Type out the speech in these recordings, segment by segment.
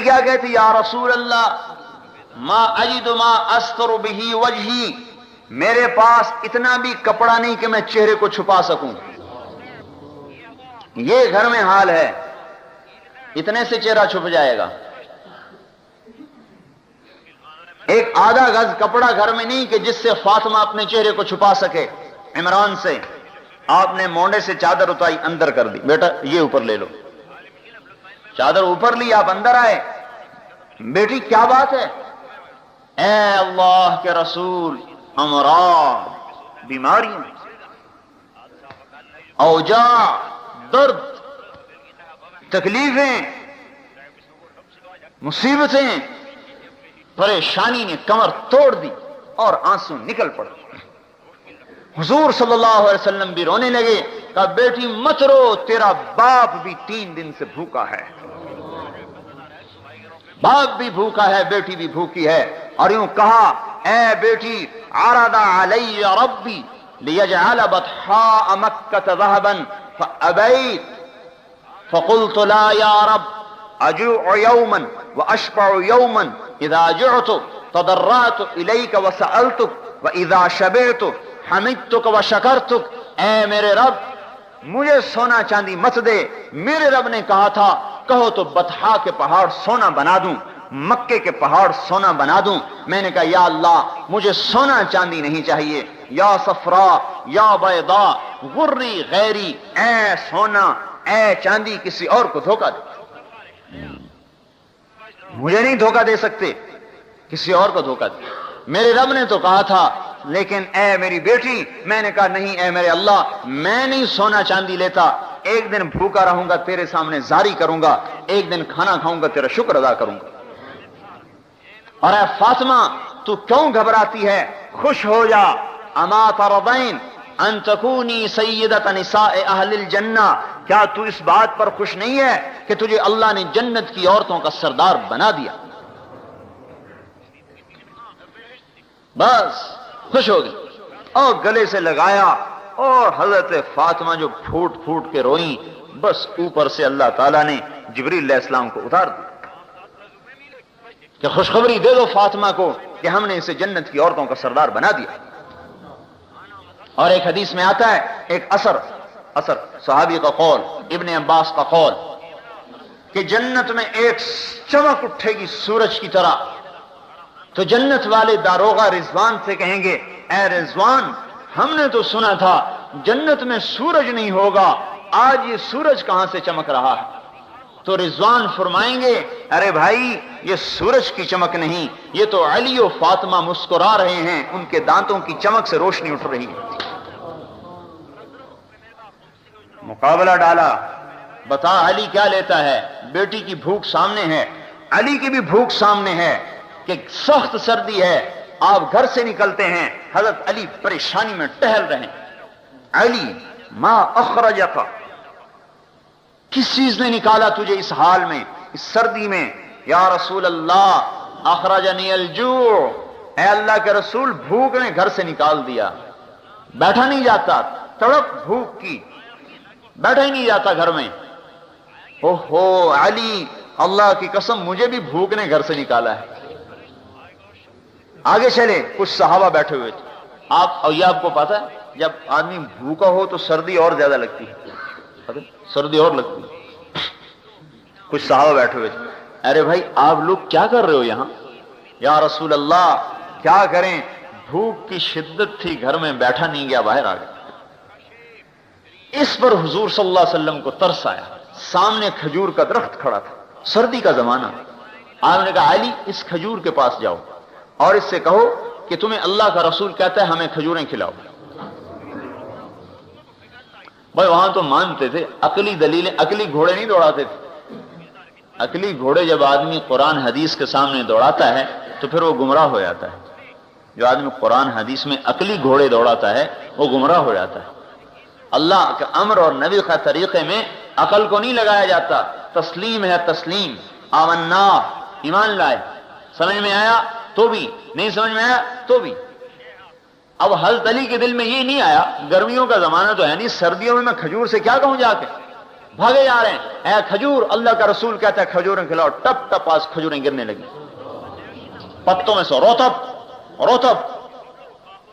کیا کہتی؟ یا رسول اللہ ما اجد ما استر به وجہی، میرے پاس اتنا بھی کپڑا نہیں کہ میں چہرے کو چھپا سکوں. یہ گھر میں حال ہے، اتنے سے چہرہ چھپ جائے گا. ایک آدھا گز کپڑا گھر میں نہیں کہ جس سے فاطمہ اپنے چہرے کو چھپا سکے. عمران سے آپ نے مونڈے سے چادر اتاری اندر کر دی، بیٹا یہ اوپر لے لو. چادر اوپر لی، آپ اندر آئے. بیٹی کیا بات ہے؟ اے اللہ کے رسول، امراض، بیماریاں، اوجاع، درد، تکلیفیں، مصیبتیں، پریشانی نے کمر توڑ دی اور آنسو نکل پڑے. حضور صلی اللہ علیہ وسلم بھی رونے لگے. کہا بیٹی مت رو، تیرا باپ بھی 3 دن سے بھوکا ہے. باپ بھی بھوکا ہے، بیٹی بھی بھوکی ہے. اور یوں کہا اے بیٹی عرض علی ربی لیجعل بطحاء مکہ ذهبا فابیت فقلت لا یا رب اجوع یوما واشبع یوما اذا جعت تضرعت الیک وسألتک واذا شبعت حمدتک وشکرتک. اے میرے رب مجھے سونا چاندی مت دے. میرے رب نے کہا تھا کہو تو بطحا کے پہاڑ سونا بنا دوں، مکے کے پہاڑ سونا بنا دوں. میں نے کہا یا اللہ مجھے سونا چاندی نہیں چاہیے. یا صفرا یا بیضا غری غیری، اے سونا اے چاندی کسی اور کو دھوکہ دے، مجھے نہیں دھوکہ دے سکتے، کسی اور کو دھوکہ دے. میرے رب نے تو کہا تھا، لیکن اے میری بیٹی میں نے کہا نہیں اے میرے اللہ میں نہیں سونا چاندی لیتا. ایک دن بھوکا رہوں گا تیرے سامنے زاری کروں گا، ایک دن کھانا کھاؤں گا تیرا شکر ادا کروں گا. اور اے فاطمہ تو کیوں گھبراتی ہے؟ خوش ہو جا. اما ترضین ان تکونی سیدۃ نساء اہل الجنہ، کیا تو اس بات پر خوش نہیں ہے کہ تجھے اللہ نے جنت کی عورتوں کا سردار بنا دیا؟ بس خوش ہو گئی اور گلے سے لگایا. اور حضرت فاطمہ جو پھوٹ پھوٹ کے روئیں، بس اوپر سے اللہ تعالیٰ نے جبریل علیہ السلام کو اتار دیا کہ خوشخبری دے دو فاطمہ کو کہ ہم نے اسے جنت کی عورتوں کا سردار بنا دیا. اور ایک حدیث میں آتا ہے، ایک اثر صحابی کا قول، ابن عباس کا قول، کہ جنت میں ایک چمک اٹھے گی سورج کی طرح. تو جنت والے داروغہ رضوان سے کہیں گے اے رضوان ہم نے تو سنا تھا جنت میں سورج نہیں ہوگا، آج یہ سورج کہاں سے چمک رہا ہے؟ تو رضوان فرمائیں گے ارے بھائی یہ سورج کی چمک نہیں، یہ تو علی و فاطمہ مسکرا رہے ہیں، ان کے دانتوں کی چمک سے روشنی اٹھ رہی ہے. مقابلہ ڈالا، بتا علی کیا لیتا ہے؟ بیٹی کی بھوک سامنے ہے، علی کی بھی بھوک سامنے ہے کہ سخت سردی ہے، آپ گھر سے نکلتے ہیں، حضرت علی پریشانی میں ٹہل رہے ہیں. علی ما اخرجک، کس چیز نے نکالا تجھے اس حال میں، اس سردی میں؟ یا رسول اللہ اخرجنی الجوع، اے اللہ کے رسول بھوک نے گھر سے نکال دیا، بیٹھا نہیں جاتا، تڑپ بھوک کی، بیٹھا ہی نہیں جاتا گھر میں. اوہو علی اللہ کی قسم مجھے بھی بھوک نے گھر سے نکالا ہے. آگے چلے، کچھ صحابہ بیٹھے ہوئے تھے. اور یہ آپ کو پتا ہے جب آدمی بھوکا ہو تو سردی اور زیادہ لگتی ہے، سردی اور لگتی ہے. کچھ صحابہ بیٹھے ہوئے تھے. ارے بھائی آپ لوگ کیا کر رہے ہو یہاں؟ یا رسول اللہ کیا کریں، بھوک کی شدت تھی، گھر میں بیٹھا نہیں گیا، باہر آ گیا. اس پر حضور صلی اللہ علیہ وسلم کو ترس آیا. سامنے کھجور کا درخت کھڑا تھا، سردی کا زمانہ. آپ نے کہا علی اس کھجور کے پاس جاؤ اور اس سے کہو کہ تمہیں اللہ کا رسول کہتا ہے ہمیں کھجوریں کھلاؤ. بھائی وہاں تو مانتے تھے، عقلی دلیلیں، عقلی گھوڑے نہیں دوڑاتے تھے. عقلی گھوڑے جب آدمی قرآن حدیث کے سامنے دوڑاتا ہے تو پھر وہ گمراہ ہو جاتا ہے. جو آدمی قرآن حدیث میں عقلی گھوڑے دوڑاتا ہے وہ گمراہ ہو جاتا ہے. اللہ کے امر اور نبی کا طریقے میں عقل کو نہیں لگایا جاتا. تسلیم ہے تسلیم، آمنا، ایمان لائے، سمجھ میں آیا تو بھی، نہیں سمجھ میں آیا تو بھی. اب حضرت علی کے دل میں یہ نہیں آیا، گرمیوں کا زمانہ تو ہے نہیں، سردیوں میں کھجور سے کیا کہوں جا کے، بھاگے جا رہے ہیں، اے کھجور، اللہ کا رسول کہتا ہے کھجوریں کھلاؤ، ٹپ ٹپ آج کھجوریں گرنے لگی پتوں میں سے، روتب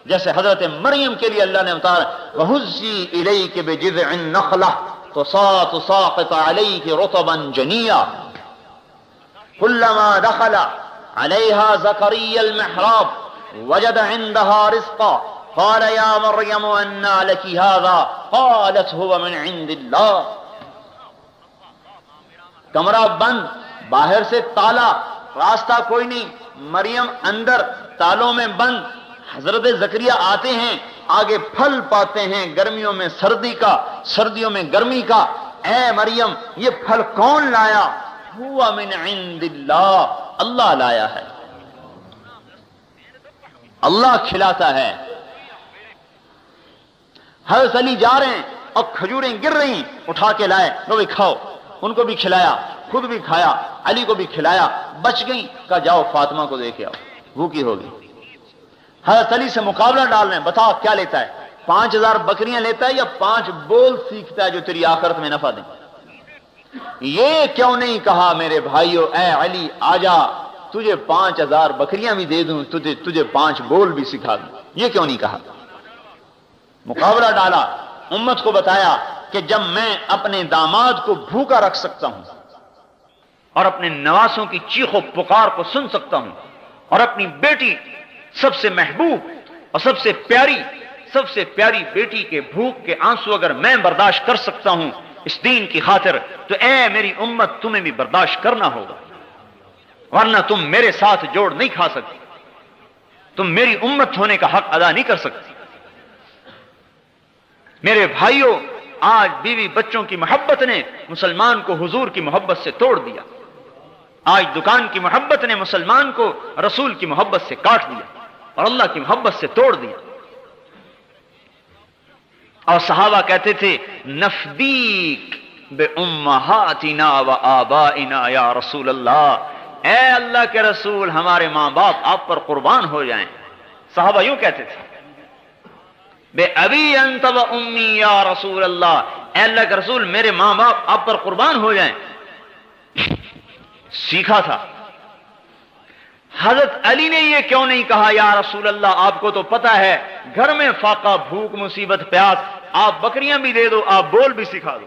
جیسے حضرت مریم کے لیے اللہ نے اتارا وَهُزِّي إِلَيْكِ بِجِذْعِ النَّخْلَةِ تُسَاقِطُ عَلَيْكِ رُطَبًا جَنِيًّا كُلَّمَا دَخَلَ عَلَيْهَا زَكَرِيَّا الْمِحْرَابَ وَجَدَ عِندَهَا رِزْقًا قَالَ يَا مَرْيَمُ أَنَّىٰ لَكِ هَٰذَا قَالَتْ هُوَ مِنْ عِندِ اللَّهِ۔ کمرہ بند، باہر سے تالا، راستہ کوئی نہیں، مریم اندر تالوں میں بند، حضرت زکریا آتے ہیں، آگے پھل پاتے ہیں، گرمیوں میں سردی کا، سردیوں میں گرمی کا، اے مریم یہ پھل کون لایا؟ ہوا من عند اللہ، اللہ لایا ہے، اللہ کھلاتا ہے۔ حضرت علی جا رہے ہیں اور کھجوریں گر رہی، اٹھا کے لائے، لو بھی کھاؤ، ان کو بھی کھلایا، خود بھی کھایا، علی کو بھی کھلایا، بچ گئی، کہا جاؤ فاطمہ کو دے کے آؤ، بھوکی ہوگی۔ حضرت علی سے مقابلہ ڈال رہے ہیں، بتاؤ کیا لیتا ہے، 5000 بکریاں لیتا ہے یا 5 بول سیکھتا ہے جو تیری آخرت میں نفع دیں؟ یہ کیوں نہیں کہا میرے بھائیو اے علی آجا تجھے 5000 بکریاں بھی دے دوں، تجھے 5 بول بھی سکھا دوں، یہ کیوں نہیں کہا؟ مقابلہ ڈالا، امت کو بتایا کہ جب میں اپنے داماد کو بھوکا رکھ سکتا ہوں اور اپنے نواسوں کی چیخ و پکار کو سن سکتا ہوں اور اپنی بیٹی سب سے محبوب اور سب سے پیاری بیٹی کے بھوک کے آنسو اگر میں برداشت کر سکتا ہوں اس دین کی خاطر، تو اے میری امت تمہیں بھی برداشت کرنا ہوگا، ورنہ تم میرے ساتھ جوڑ نہیں کھا سکتی، تم میری امت ہونے کا حق ادا نہیں کر سکتی۔ میرے بھائیوں، آج بیوی بچوں کی محبت نے مسلمان کو حضور کی محبت سے توڑ دیا، آج دکان کی محبت نے مسلمان کو رسول کی محبت سے کاٹ دیا اور اللہ کی محبت سے توڑ دیا۔ اور صحابہ کہتے تھے نفدیک بأمہاتنا و آبائنا یا رسول اللہ، اے اللہ کے رسول ہمارے ماں باپ آپ پر قربان ہو جائیں۔ صحابہ یوں کہتے تھے بے ابی انت و امی یا رسول اللہ، اے اللہ کے رسول میرے ماں باپ آپ پر قربان ہو جائیں۔ سیکھا تھا۔ حضرت علی نے یہ کیوں نہیں کہا یا رسول اللہ آپ کو تو پتہ ہے گھر میں فاقہ، بھوک، مصیبت، پیاس، آپ بکریاں بھی دے دو، آپ بول بھی سکھا دو؟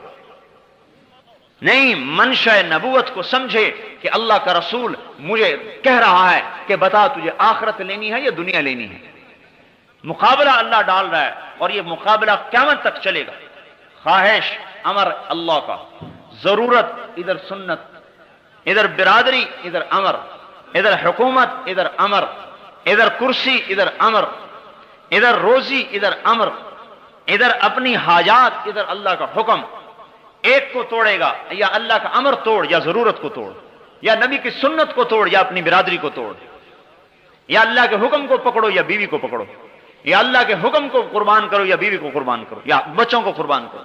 نہیں، منشا نبوت کو سمجھے کہ اللہ کا رسول مجھے کہہ رہا ہے کہ بتا تجھے آخرت لینی ہے یا دنیا لینی ہے۔ مقابلہ اللہ ڈال رہا ہے اور یہ مقابلہ قیامت تک چلے گا۔ خواہش امر اللہ کا، ضرورت ادھر سنت، ادھر برادری ادھر امر، ادھر حکومت ادھر امر، ادھر کرسی ادھر امر، ادھر روزی ادھر امر، ادھر اپنی حاجات ادھر اللہ کا حکم۔ ایک کو توڑے گا، یا اللہ کا امر توڑ یا ضرورت کو توڑ، یا نبی کی سنت کو توڑ یا اپنی برادری کو توڑ، یا اللہ کے حکم کو پکڑو یا بیوی کو پکڑو، یا اللہ کے حکم کو قربان کرو یا بیوی کو قربان کرو یا بچوں کو قربان کرو،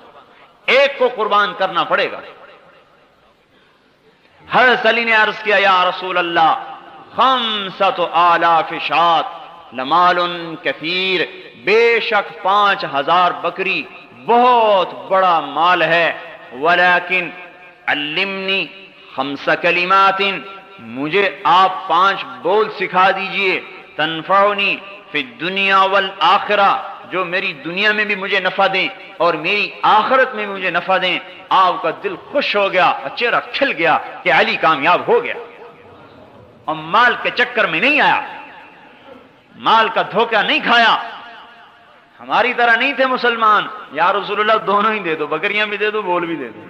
ایک کو قربان کرنا پڑے گا۔ حضرت علی نے عرض کیا یا رسول اللہ 5,000 شاۃ لمال کثیر، بے شک 5000 بکری بہت بڑا مال ہے، ولیکن علمنی 5 کلمات، مجھے آپ 5 بول سکھا دیجئے، تنفعنی فی الدنیا والآخرہ، جو میری دنیا میں بھی مجھے نفع دیں اور میری آخرت میں بھی مجھے نفع دیں۔ آپ کا دل خوش ہو گیا، چہرہ کھل گیا کہ علی کامیاب ہو گیا اور مال کے چکر میں نہیں آیا، مال کا دھوکہ نہیں کھایا۔ ہماری طرح نہیں تھے مسلمان، یا رسول اللہ دونوں ہی دے دو، بکریاں بھی دے دو، بول بھی دے دو۔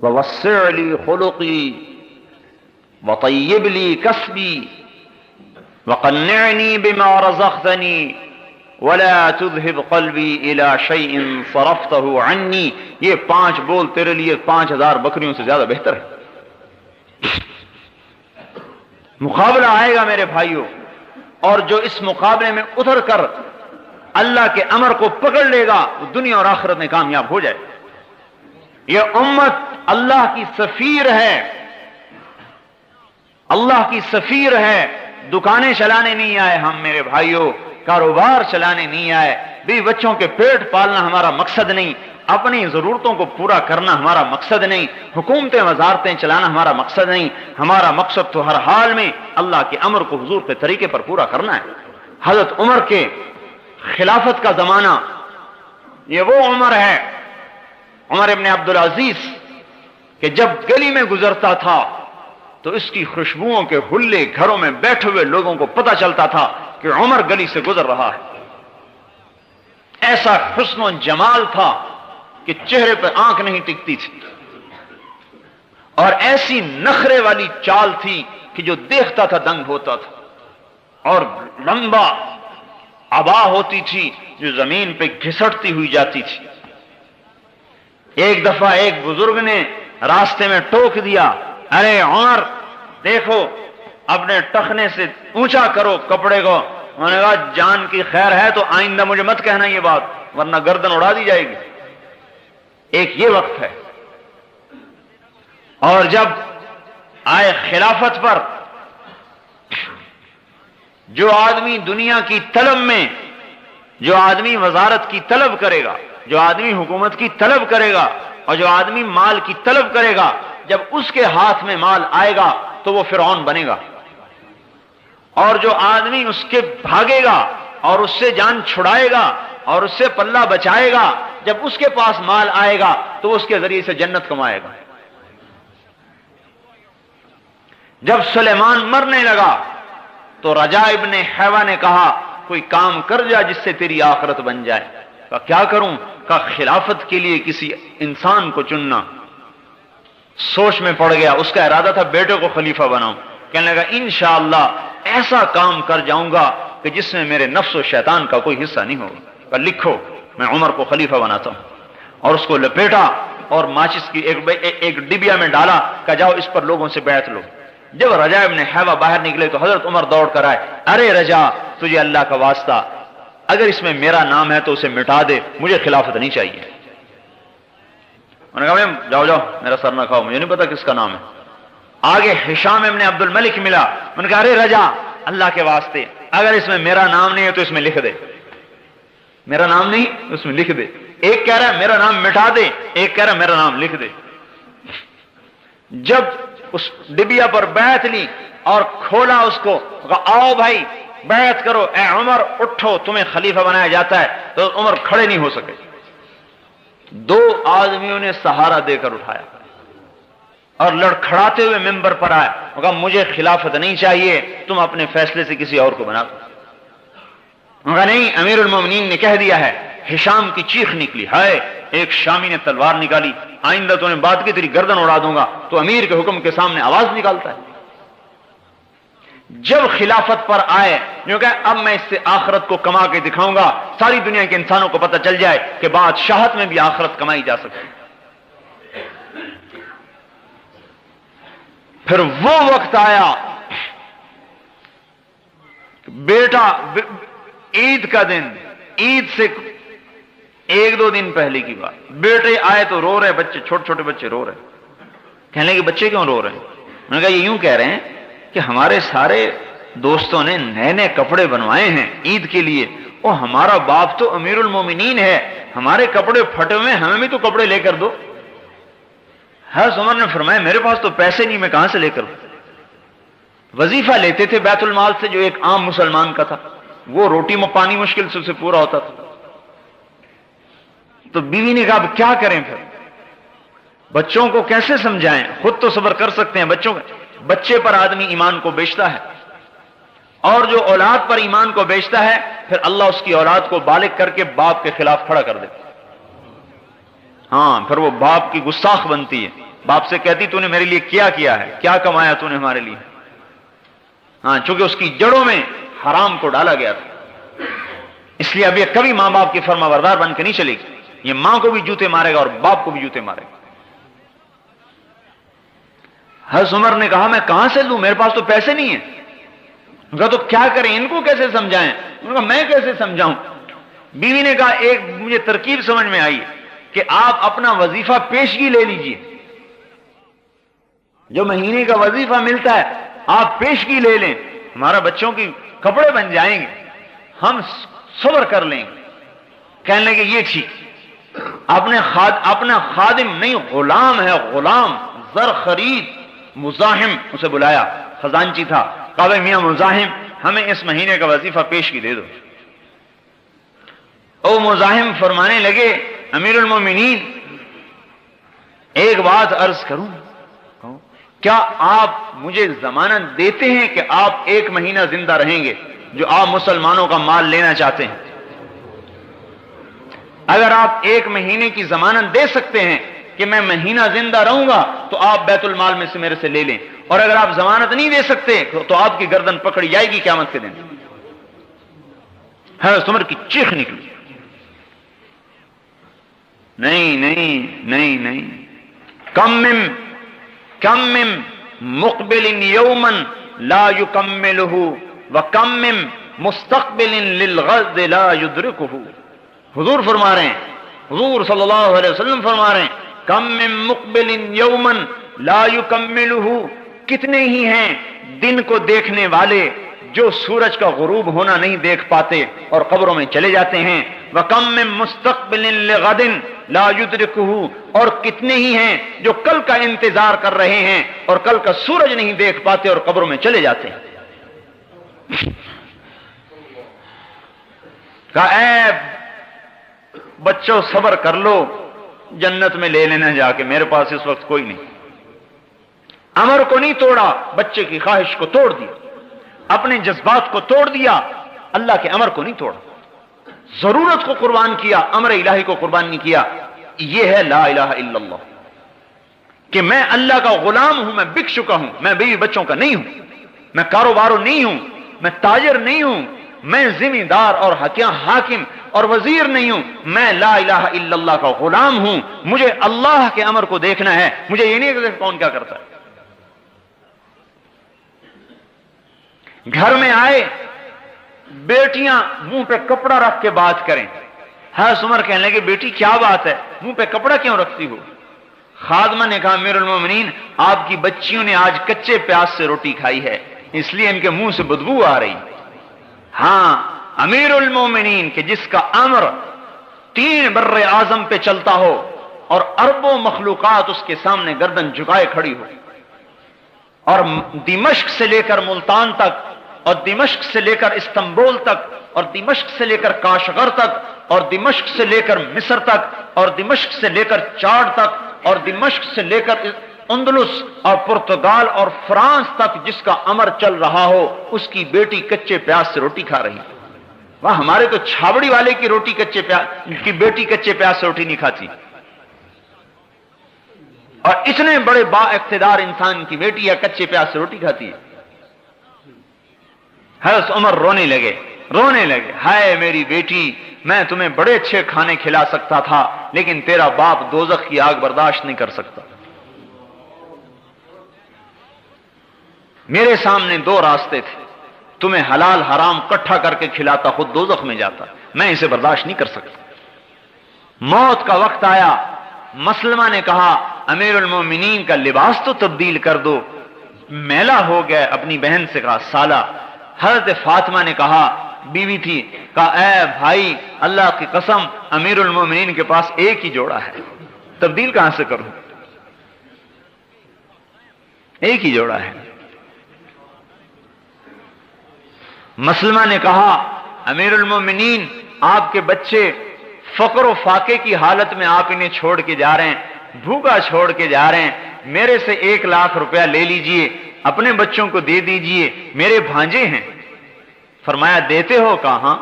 وَوَسِّعْ لِي خُلُقِي وَطَيِّبْ لِي كَسْبِي وَقَنِّعْنِي بِمَا رَزَقْتَنِي وَلَا تُذْهِبْ قَلْبِي إِلَى شَيْءٍ صَرَفْتَهُ عَنِّي۔ یہ 5 بول تیرے لیے 5000 بکریوں سے زیادہ بہتر ہے۔ مقابلہ آئے گا میرے بھائیوں، اور جو اس مقابلے میں اتر کر اللہ کے امر کو پکڑ لے گا وہ دنیا اور آخرت میں کامیاب ہو جائے۔ یہ امت اللہ کی سفیر ہے، اللہ کی سفیر ہے۔ دکانیں چلانے نہیں آئے ہم میرے بھائیوں، کاروبار چلانے نہیں آئے، بیوی بچوں کے پیٹ پالنا ہمارا مقصد نہیں، اپنی ضرورتوں کو پورا کرنا ہمارا مقصد نہیں، حکومتیں وزارتیں چلانا ہمارا مقصد نہیں، ہمارا مقصد تو ہر حال میں اللہ کے امر کو حضور کے طریقے پر پورا کرنا ہے۔ حضرت عمر کے خلافت کا زمانہ یہ وہ عمر ہے، عمر ابن عبدالعزیز، کہ جب گلی میں گزرتا تھا تو اس کی خوشبوؤں کے حلے گھروں میں بیٹھے ہوئے لوگوں کو پتہ چلتا تھا کہ عمر گلی سے گزر رہا ہے۔ ایسا حسن و جمال تھا کہ چہرے پہ آنکھ نہیں ٹکتی تھی، اور ایسی نخرے والی چال تھی کہ جو دیکھتا تھا دنگ ہوتا تھا، اور لمبا عبا ہوتی تھی جو زمین پہ گھسٹتی ہوئی جاتی تھی۔ ایک دفعہ ایک بزرگ نے راستے میں ٹوک دیا، ارے عمر دیکھو اپنے ٹخنے سے اونچا کرو کپڑے کو۔ انہوں نے کہا جان کی خیر ہے تو آئندہ مجھے مت کہنا یہ بات، ورنہ گردن اڑا دی جائے گی۔ ایک یہ وقت ہے، اور جب آئے خلافت پر، جو آدمی دنیا کی طلب میں، جو آدمی وزارت کی طلب کرے گا، جو آدمی حکومت کی طلب کرے گا، اور جو آدمی مال کی طلب کرے گا، جب اس کے ہاتھ میں مال آئے گا تو وہ فرعون بنے گا، اور جو آدمی اس کے بھاگے گا اور اس سے جان چھڑائے گا اور اس سے پلہ بچائے گا، جب اس کے پاس مال آئے گا تو وہ اس کے ذریعے سے جنت کمائے گا۔ جب سلیمان مرنے لگا تو رجاء ابن حیوہ نے کہا کوئی کام کر جا جس سے تیری آخرت بن جائے۔ کہا کیا کروں؟ کہا خلافت کے لیے کسی انسان کو چننا۔ سوچ میں پڑ گیا، اس کا ارادہ تھا بیٹے کو خلیفہ بناؤں، کہنے لگا انشاءاللہ ایسا کام کر جاؤں گا کہ جس میں میرے نفس و شیطان کا کوئی حصہ نہیں ہوگا۔ کہا لکھو میں عمر کو خلیفہ بناتا ہوں، اور اس کو لپیٹا اور ماچس کی ایک ڈبیا میں ڈالا، کہا جاؤ اس پر لوگوں سے بیعت لو۔ جب رجاء ابن حیوہ باہر نکلے تو حضرت عمر دوڑ کر آئے، ارے رجاء تجھے اللہ کا واسطہ، اگر اس میں میرا نام ہے تو اسے مٹا دے، مجھے خلافت نہیں چاہیے۔ انہوں نے کہا جاؤ جاؤ میرا سر نہ کھاؤ، مجھے نہیں پتا کس کا نام ہے۔ آگے ہشام ابن عبد الملک ملا، انہوں نے کہا ارے رجاء اللہ کے واسطے اگر اس میں میرا نام نہیں ہے تو اس میں لکھ دے، میرا نام نہیں اس میں لکھ دے۔ ایک کہہ رہا ہے میرا نام مٹا دے، ایک کہہ رہا ہے میرا نام لکھ دے۔ جب اس ڈبیا پر بیعت لی اور کھولا اس کو، کہا آؤ بھائی بیعت کرو، اے عمر اٹھو تمہیں خلیفہ بنایا جاتا ہے، تو عمر کھڑے نہیں ہو سکے۔ دو آدمیوں نے سہارا دے کر اٹھایا اور لڑکھڑاتے ہوئے ممبر پر آئے، کہا مجھے خلافت نہیں چاہیے، تم اپنے فیصلے سے کسی اور کو بنا دو۔ کہا نہیں امیر المومنین نے کہہ دیا ہے۔ ہشام کی چیخ نکلی، ہائے ایک شامی نے تلوار نکالی، آئندہ تو نے بات کی تیری گردن اڑا دوں گا، تو امیر کے حکم کے سامنے آواز نکالتا ہے۔ جب خلافت پر آئے، جو کہ اب میں اس سے آخرت کو کما کے دکھاؤں گا، ساری دنیا کے انسانوں کو پتہ چل جائے کہ بادشاہت میں بھی آخرت کمائی جا سکتی۔ پھر وہ وقت آیا، بیٹا عید کا دن، عید سے ایک دو دن پہلے کی بات، بیٹے آئے تو رو رہے بچے، چھوٹے چھوٹے بچے رو رہے۔ کہنے لگے بچے کیوں رو رہے ہیں؟ انہوں نے کہا یہ یوں کہہ رہے ہیں کہ ہمارے سارے دوستوں نے نئے نئے کپڑے بنوائے ہیں عید کے لیے، اور ہمارا باپ تو امیر المومنین ہے، ہمارے کپڑے پھٹے ہوئے، ہمیں بھی تو کپڑے لے کر دو۔ حضرت عمر نے فرمایا میرے پاس تو پیسے نہیں، میں کہاں سے لے کر دوں؟ وظیفہ لیتے تھے بیت المال سے جو ایک عام مسلمان کا تھا، وہ روٹی میں پانی مشکل سے اسے پورا ہوتا تھا۔ تو بیوی نے کہا اب کیا کریں؟ پھر بچوں کو کیسے سمجھائیں؟ خود تو صبر کر سکتے ہیں، بچے پر آدمی ایمان کو بیچتا ہے، اور جو اولاد پر ایمان کو بیچتا ہے پھر اللہ اس کی اولاد کو بالغ کر کے باپ کے خلاف کھڑا کر دیتا۔ ہاں پھر وہ باپ کی گستاخ بنتی ہے، باپ سے کہتی تو نے میرے لیے کیا ہے، کیا کمایا تو نے ہمارے لیے؟ ہاں چونکہ اس کی جڑوں میں حرام کو ڈالا گیا تھا، اس لیے اب یہ کبھی ماں باپ کی فرما بردار بن کے نہیں چلے گی، یہ ماں کو بھی جوتے مارے گا اور باپ کو بھی جوتے مارے گا۔ حضرت عمر نے کہا میں کہاں سے لوں، میرے پاس تو پیسے نہیں ہیں۔ کہا تو کیا کریں، ان کو کیسے سمجھائیں؟ انہوں نے کہا میں کیسے سمجھاؤں؟ بیوی نے کہا ایک مجھے ترکیب سمجھ میں آئی کہ آپ اپنا وظیفہ پیشگی لے لیجئے، جو مہینے کا وظیفہ ملتا ہے آپ پیشگی لے لیں، ہمارا بچوں کی کپڑے بن جائیں گے، ہم صبر کر لیں گے۔ کہنے لگے یہ ٹھیک۔ اپنا خادم نہیں غلام ہے، غلام زر خرید مزاحم اسے بلایا، خزانچی تھا، کہا میاں مزاحم ہمیں اس مہینے کا وظیفہ پیشگی دے دو۔ او مزاحم فرمانے لگے امیر المومنین ایک بات عرض کروں، کیا آپ مجھے ضمانت دیتے ہیں کہ آپ 1 مہینہ زندہ رہیں گے جو آپ مسلمانوں کا مال لینا چاہتے ہیں؟ اگر آپ 1 مہینے کی ضمانت دے سکتے ہیں کہ میں مہینہ زندہ رہوں گا تو آپ بیت المال میں سے میرے سے لے لیں، اور اگر آپ ضمانت نہیں دے سکتے تو آپ کی گردن پکڑی جائے گی قیامت کے دن۔ حضرت عمر کی چیخ نکلی، نہیں نہیں نہیں نہیں، کم من مقبل یوما لا یکملہ وکم من مستقبل للغد لا یدرکہ۔ حضور فرما رہے ہیں، حضور صلی اللہ علیہ وسلم فرما رہے ہیں کم من مقبل یوما لا یکملہ، کتنے ہی ہیں دن کو دیکھنے والے جو سورج کا غروب ہونا نہیں دیکھ پاتے اور قبروں میں چلے جاتے ہیں، وَكَمْ مِن مُسْتَقْبِلٍ لِغَدٍ لَا يُدْرِكُهُ، اور کتنے ہی ہیں جو کل کا انتظار کر رہے ہیں اور کل کا سورج نہیں دیکھ پاتے اور قبروں میں چلے جاتے ہیں۔ کہا اے بچوں صبر کر لو، جنت میں لے لینا جا کے، میرے پاس اس وقت کوئی نہیں۔ امر کو نہیں توڑا، بچے کی خواہش کو توڑ دیا، اپنے جذبات کو توڑ دیا، اللہ کے امر کو نہیں توڑا، ضرورت کو قربان کیا، امر الہی کو قربان نہیں کیا۔ یہ ہے لا الہ الا اللہ، کہ میں اللہ کا غلام ہوں، میں بک چکا ہوں، میں بیوی بچوں کا نہیں ہوں، میں کاروباروں نہیں ہوں، میں تاجر نہیں ہوں، میں ذمہ دار اور حاکم اور وزیر نہیں ہوں، میں لا الہ الا اللہ کا غلام ہوں، مجھے اللہ کے امر کو دیکھنا ہے، مجھے یہ نہیں کہ کون کیا کرتا ہے۔ گھر میں آئے بیٹیاں منہ پہ کپڑا رکھ کے بات کریں، حضرت عمر کہنے لگے بیٹی کیا بات ہے، منہ پہ کپڑا کیوں رکھتی ہو؟ خادمہ نے کہا امیر المومنین آپ کی بچیوں نے آج کچے پیاز سے روٹی کھائی ہے، اس لیے ان کے منہ سے بدبو آ رہی۔ ہاں امیر المومنین کہ جس کا امر 3 بر اعظم پہ چلتا ہو اور اربوں مخلوقات اس کے سامنے گردن جھکائے کھڑی ہو، اور دمشق سے لے کر ملتان تک، اور دمشق سے لے کر استنبول تک، اور دمشق سے لے کر کاشغر تک، اور دمشق سے لے کر مصر تک، اور دمشق سے لے کر چاڈ تک، اور دمشق سے لے کر اندلس اور پرتگال اور فرانس تک جس کا امر چل رہا ہو، اس کی بیٹی کچے پیاز سے روٹی کھا رہی ہے۔ وہاں ہمارے تو چھاوڑی والے کی روٹی کی بیٹی کچے پیاز سے روٹی نہیں کھاتی، اور اتنے بڑے با اقتدار انسان کی بیٹی یا کچے پیاز سے روٹی کھاتی ہے۔ حضرت عمر رونے لگے، ہائے میری بیٹی، میں تمہیں بڑے اچھے کھانے کھلا سکتا تھا لیکن تیرا باپ دوزخ کی آگ برداشت نہیں کر سکتا۔ میرے سامنے 2 راستے تھے، تمہیں حلال حرام کٹھا کر کے کھلاتا، خود دوزخ میں جاتا، میں اسے برداشت نہیں کر سکتا۔ موت کا وقت آیا، مسلمہ نے کہا امیر المومنین کا لباس تو تبدیل کر دو، میلا ہو گیا، اپنی بہن سے کہا سالہ۔ حضرت فاطمہ نے کہا، بیوی تھی، کہا اے بھائی اللہ کی قسم امیر المومنین کے پاس ایک ہی جوڑا ہے، تبدیل کہاں سے کروں، ایک ہی جوڑا ہے۔ مسلمہ نے کہا امیر المومنین آپ کے بچے فقر و فاقے کی حالت میں آپ انہیں چھوڑ کے جا رہے ہیں، بھوکا چھوڑ کے جا رہے ہیں، میرے سے 1 لاکھ روپیہ لے لیجئے، اپنے بچوں کو دے دیجئے، میرے بھانجے ہیں۔ فرمایا دیتے ہو؟ کہاں؟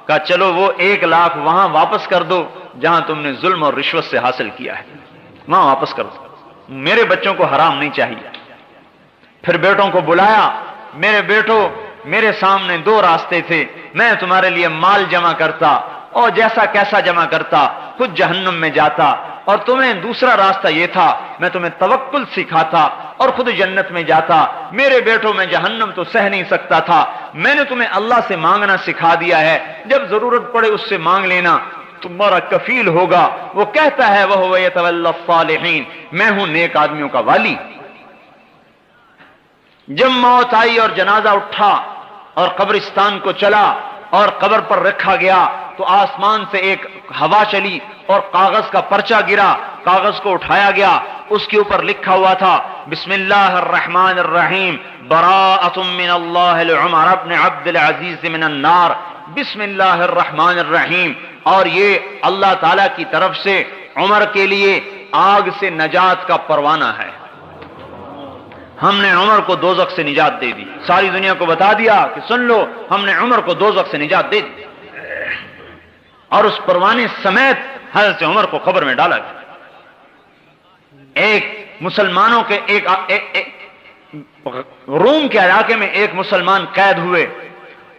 کہا چلو وہ 1 لاکھ وہاں واپس کر دو جہاں تم نے ظلم اور رشوت سے حاصل کیا ہے، وہاں واپس کر دو، میرے بچوں کو حرام نہیں چاہیے۔ پھر بیٹوں کو بلایا، میرے بیٹو میرے سامنے 2 راستے تھے، میں تمہارے لیے مال جمع کرتا اور جیسا کیسا جمع کرتا خود جہنم میں جاتا، اور تمہیں دوسرا راستہ یہ تھا میں تمہیں توکل سکھاتا اور خود جنت میں جاتا۔ میرے بیٹوں میں جہنم تو سہ نہیں سکتا تھا، میں نے تمہیں اللہ سے مانگنا سکھا دیا ہے، جب ضرورت پڑے اس سے مانگ لینا، تمہارا کفیل ہوگا۔ وہ کہتا ہے وَهُوَ يَتَوَلَّى الصَّالِحِينَ، میں ہوں نیک آدمیوں کا والی۔ جب موت آئی اور جنازہ اٹھا اور قبرستان کو چلا اور قبر پر رکھا گیا تو آسمان سے ایک ہوا چلی اور کاغذ کا پرچہ گرا، کاغذ کو اٹھایا گیا، اس کے اوپر لکھا ہوا تھا بسم اللہ الرحمن الرحیم براءۃ من اللہ لعمر بن عبد العزیز من النار، بسم اللہ الرحمن الرحیم، اور یہ اللہ تعالی کی طرف سے عمر کے لیے آگ سے نجات کا پروانہ ہے۔ ہم نے عمر کو دوزخ سے نجات دے دی، ساری دنیا کو بتا دیا کہ سن لو ہم نے عمر کو دوزخ سے نجات دے دی، اور اس پروانے سمیت حضرت عمر کو قبر میں ڈالا گیا۔ ایک مسلمانوں کے روم کے علاقے میں ایک مسلمان قید ہوئے،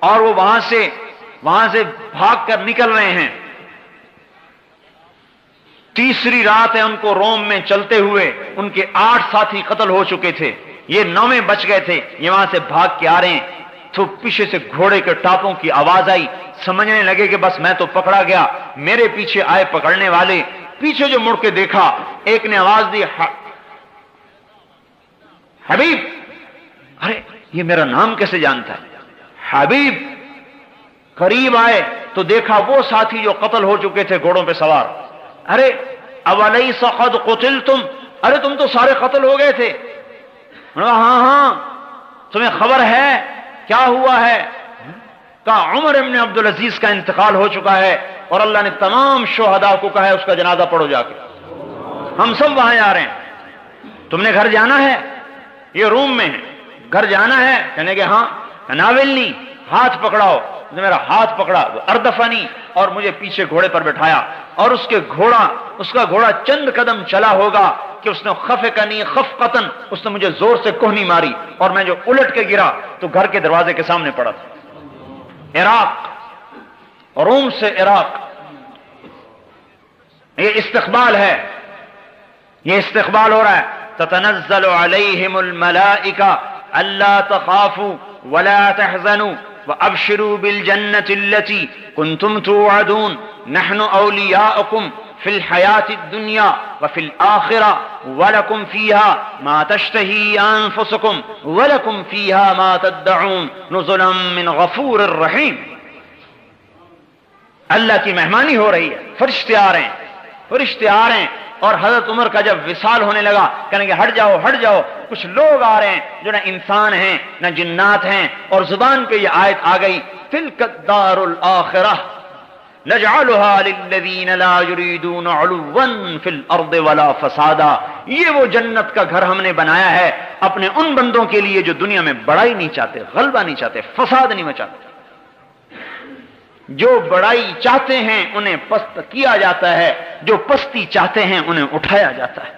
اور وہ وہاں سے بھاگ کر نکل رہے ہیں، تیسری رات ہے ان کو روم میں چلتے ہوئے، ان کے 8 ساتھی قتل ہو چکے تھے، یہ 9ویں بچ گئے تھے، یہ وہاں سے بھاگ کے آ رہے ہیں، تو پیچھے سے گھوڑے کے ٹاپوں کی آواز آئی، سمجھنے لگے کہ بس میں تو پکڑا گیا، میرے پیچھے آئے پکڑنے والے، پیچھے جو مڑ کے دیکھا ایک نے آواز دی حبیب، ارے یہ میرا نام کیسے جانتا ہے حبیب؟ قریب آئے تو دیکھا وہ ساتھی جو قتل ہو چکے تھے گھوڑوں پہ سوار، ارے اولیس قد قتلتم، ارے تم تو سارے قتل ہو گئے تھے؟ ہاں تمہیں خبر ہے کیا ہوا ہے؟ کہا عمر ابن عبد العزیز کا انتقال ہو چکا ہے، اور اللہ نے تمام شہداء کو کہا ہے اس کا جنازہ پڑھو جا کے، ہم سب وہاں جا رہے ہیں، تم نے گھر جانا ہے؟ یہ روم میں ہے، گھر جانا ہے؟ کہنے کہ ہاں، ناولنی، ہاتھ پکڑاؤ، میرا ہاتھ پکڑا، اردفنی، اور مجھے پیچھے گھوڑے پر بٹھایا، اور اس کا گھوڑا چند قدم چلا ہوگا کہ اس نے خفقنی خفقتن، اس نے مجھے زور سے کوہنی ماری، اور میں جو الٹ کے گرا تو گھر کے دروازے کے سامنے پڑا تھا۔ عراق، روم سے عراق، یہ استقبال ہے، یہ استقبال ہو رہا ہے۔ تتنزل علیہم الملائکہ الا تخافوا ولا تحزنوا وابشروا بالجنة التي كنتم توعدون نحن اولیاؤکم فی الحیاة الدنیا وفی الآخرہ ولکم فیہا ما تشتہی انفسکم ولکم فیہا ما تدعون نزلا من غفور الرحیم۔ اللہ کی مہمانی ہو رہی ہے، فرشتے آ رہے ہیں، اور حضرت عمر کا جب وصال ہونے لگا کہنے کہ ہٹ جاؤ، کچھ لوگ آ رہے ہیں جو نہ انسان ہیں نہ جنات ہیں، اور زبان پہ یہ آیت آ گئی تلک الدار الآخرہ نجعلها للذین لا یریدون علوا فی الارض ولا فسادا، یہ وہ جنت کا گھر ہم نے بنایا ہے اپنے ان بندوں کے لیے جو دنیا میں بڑائی نہیں چاہتے، غلبہ نہیں چاہتے، فساد نہیں مچاتے۔ جو بڑائی چاہتے ہیں انہیں پست کیا جاتا ہے، جو پستی چاہتے ہیں انہیں اٹھایا جاتا ہے۔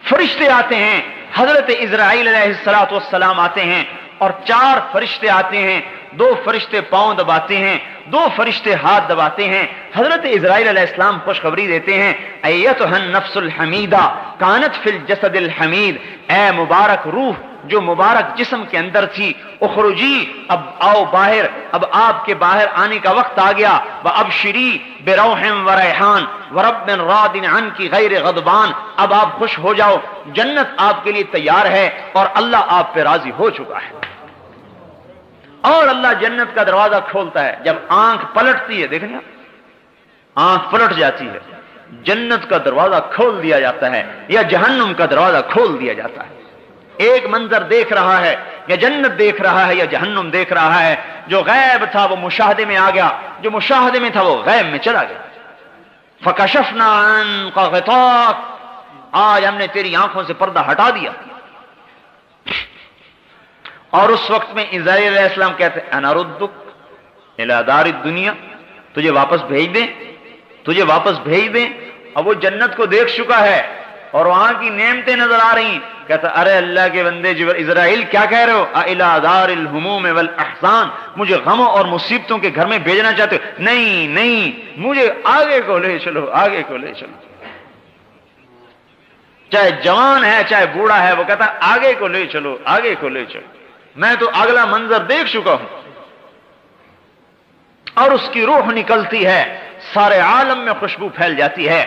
فرشتے آتے ہیں، حضرت اسرائیل علیہ السلام آتے ہیں، اور 4 فرشتے آتے ہیں، 2 فرشتے پاؤں دباتے ہیں، 2 فرشتے ہاتھ دباتے ہیں، حضرت اسرائیل علیہ السلام خوشخبری دیتے ہیں ایتھا النفس الحمیدہ کانت فی الجسد الحمید، اے مبارک روح جو مبارک جسم کے اندر تھی، اخرجی، اب آؤ باہر، اب آپ کے باہر آنے کا وقت آ گیا، وابشری بروح وریحان ورب راض عنک غیر غضبان، اب آپ خوش ہو جاؤ، جنت آپ کے لیے تیار ہے اور اللہ آپ پہ راضی ہو چکا ہے۔ اور اللہ جنت کا دروازہ کھولتا ہے، جب آنکھ پلٹتی ہے، دیکھیں آنکھ پلٹ جاتی ہے، جنت کا دروازہ کھول دیا جاتا ہے یا جہنم کا دروازہ کھول دیا جاتا ہے۔ ایک منظر دیکھ رہا ہے، یا جنت دیکھ رہا ہے یا جہنم دیکھ رہا ہے، جو غیب تھا وہ مشاہدے میں آ گیا، جو مشاہدے میں تھا وہ غیب میں چلا گیا۔ فکشفنا عنک غطاک، آج ہم نے تیری آنکھوں سے پردہ ہٹا دیا۔ اور اس وقت میں اسرائیل علیہ السلام کہتے ہیں انا ردک الی دار الدنیا، تجھے واپس بھیج دیں۔ اب وہ جنت کو دیکھ چکا ہے اور وہاں کی نعمتیں نظر آ رہی ہیں، کہتا ارے اللہ کے بندے اسرائیل کیا کہہ رہے ہو، الی دار الہموم والاحزان، مجھے غموں اور مصیبتوں کے گھر میں بھیجنا چاہتے ہو؟ نہیں، مجھے آگے کو لے چلو۔ چاہے جوان ہے چاہے بوڑھا ہے، وہ کہتا آگے کو لے چلو، میں تو اگلا منظر دیکھ چکا ہوں۔ اور اس کی روح نکلتی ہے، سارے عالم میں خوشبو پھیل جاتی ہے،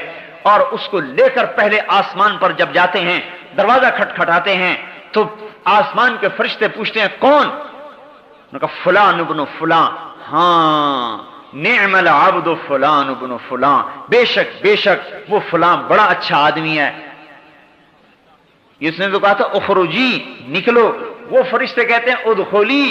اور اس کو لے کر پہلے آسمان پر جب جاتے ہیں، دروازہ کھٹکھٹاتے ہیں تو آسمان کے فرشتے پوچھتے ہیں کون؟ انہوں نے کہا فلاں ابن فلاں، ہاں نعم العبد فلان ابن فلان، بے شک وہ فلاں بڑا اچھا آدمی ہے. اس نے تو کہا تھا اخرجی، نکلو. وہ فرشتے کہتے ہیں ادخلی،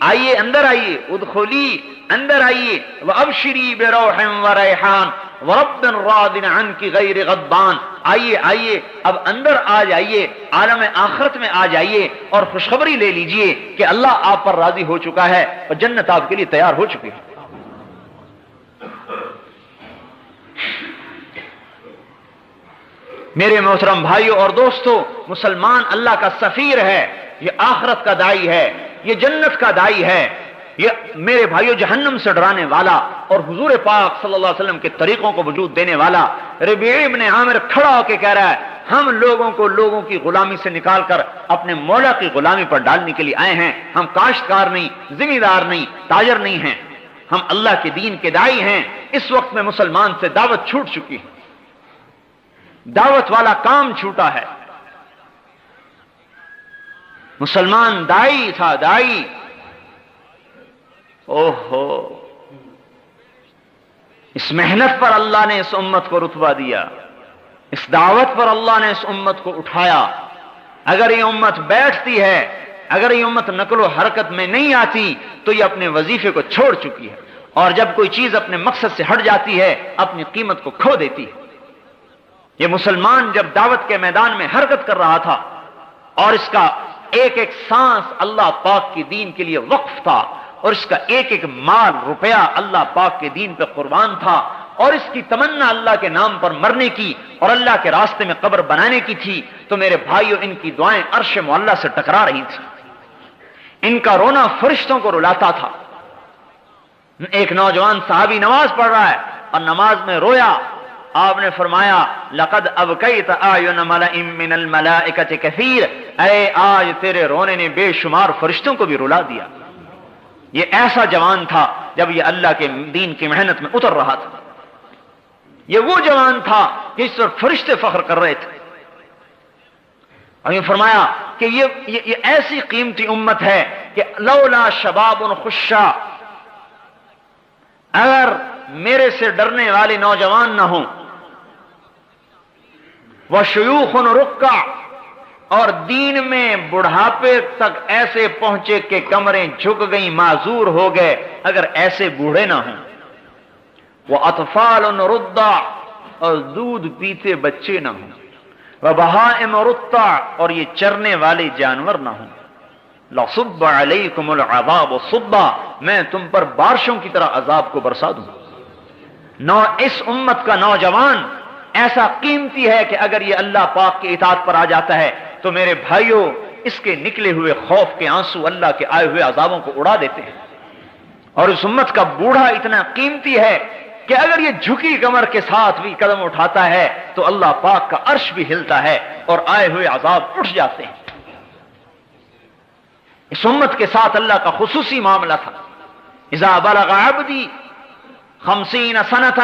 آئیے اندر آئیے، ادخلی اندر آئیے. وابشری بروح وریحان ورب راض عنک غیر غضبان، آئیے اب اندر آ جائیے، عالم آخرت میں آ جائیے اور خوشخبری لے لیجئے کہ اللہ آپ پر راضی ہو چکا ہے اور جنت آپ کے لیے تیار ہو چکی ہے. میرے محترم بھائیوں اور دوستو، مسلمان اللہ کا سفیر ہے، یہ آخرت کا داعی ہے، یہ جنت کا داعی ہے، یہ میرے بھائیوں جہنم سے ڈرانے والا اور حضور پاک صلی اللہ علیہ وسلم کے طریقوں کو وجود دینے والا. ربیع ابن عامر کھڑا ہو کے کہہ رہا ہے ہم لوگوں کی غلامی سے نکال کر اپنے مولا کی غلامی پر ڈالنے کے لیے آئے ہیں. ہم کاشتکار نہیں، ذمہ دار نہیں، تاجر نہیں ہیں، ہم اللہ کے دین کے داعی ہیں. اس وقت میں مسلمان سے دعوت چھوٹ چکی ہے، دعوت والا کام چھوٹا ہے. مسلمان داعی تھا، داعی. اوہو، اس محنت پر اللہ نے اس امت کو رتبہ دیا، اس دعوت پر اللہ نے اس امت کو اٹھایا. اگر یہ امت بیٹھتی ہے، اگر یہ امت نقل و حرکت میں نہیں آتی تو یہ اپنے وظیفے کو چھوڑ چکی ہے، اور جب کوئی چیز اپنے مقصد سے ہٹ جاتی ہے اپنی قیمت کو کھو دیتی ہے. یہ مسلمان جب دعوت کے میدان میں حرکت کر رہا تھا اور اس کا ایک ایک سانس اللہ پاک کی دین کے لیے وقف تھا، اور اس کا ایک ایک مال روپیہ اللہ پاک کے دین پہ قربان تھا، اور اس کی تمنا اللہ کے نام پر مرنے کی اور اللہ کے راستے میں قبر بنانے کی تھی، تو میرے بھائیوں ان کی دعائیں عرش معلیٰ سے ٹکرا رہی تھیں. ان کا رونا فرشتوں کو رلاتا تھا. ایک نوجوان صحابی نماز پڑھ رہا ہے اور نماز میں رویا. آپ نے فرمایا لقد ابکیت اعین ملئ من الملائکۃ کثیر، اے آج تیرے رونے نے بے شمار فرشتوں کو بھی رلا دیا. یہ ایسا جوان تھا جب یہ اللہ کے دین کی محنت میں اتر رہا تھا. یہ وہ جوان تھا جس پر فرشتے فخر کر رہے تھے. اور یہ فرمایا کہ یہ ایسی قیمتی امت ہے کہ لولا شباب خشا، اگر میرے سے ڈرنے والے نوجوان نہ ہوں، وشیوخ رکع، اور دین میں بڑھاپے تک ایسے پہنچے کہ کمریں جھک گئیں، معذور ہو گئے، اگر ایسے بوڑھے نہ ہوں، وَأَطْفَالٌ رُضَّعٌ، اور دودھ پیتے بچے نہ ہوں، وَبَهَائِمُ رُتَّعٌ، اور یہ چرنے والے جانور نہ ہوں، لَصُبَّ عَلَيْكُمُ الْعَذَابُ صُبًّا، میں تم پر بارشوں کی طرح عذاب کو برسا دوں. اس امت کا نوجوان ایسا قیمتی ہے کہ اگر یہ اللہ پاک کی اطاعت پر آ جاتا ہے تو میرے بھائیوں اس کے نکلے ہوئے خوف کے آنسو اللہ کے آئے ہوئے عذابوں کو اڑا دیتے ہیں. اور اس امت کا بوڑھا اتنا قیمتی ہے کہ اگر یہ جھکی کمر کے ساتھ بھی قدم اٹھاتا ہے تو اللہ پاک کا عرش بھی ہلتا ہے اور آئے ہوئے عذاب اٹھ جاتے ہیں. اس امت کے ساتھ اللہ کا خصوصی معاملہ تھا. اذا بلغ عبدی 50 سنة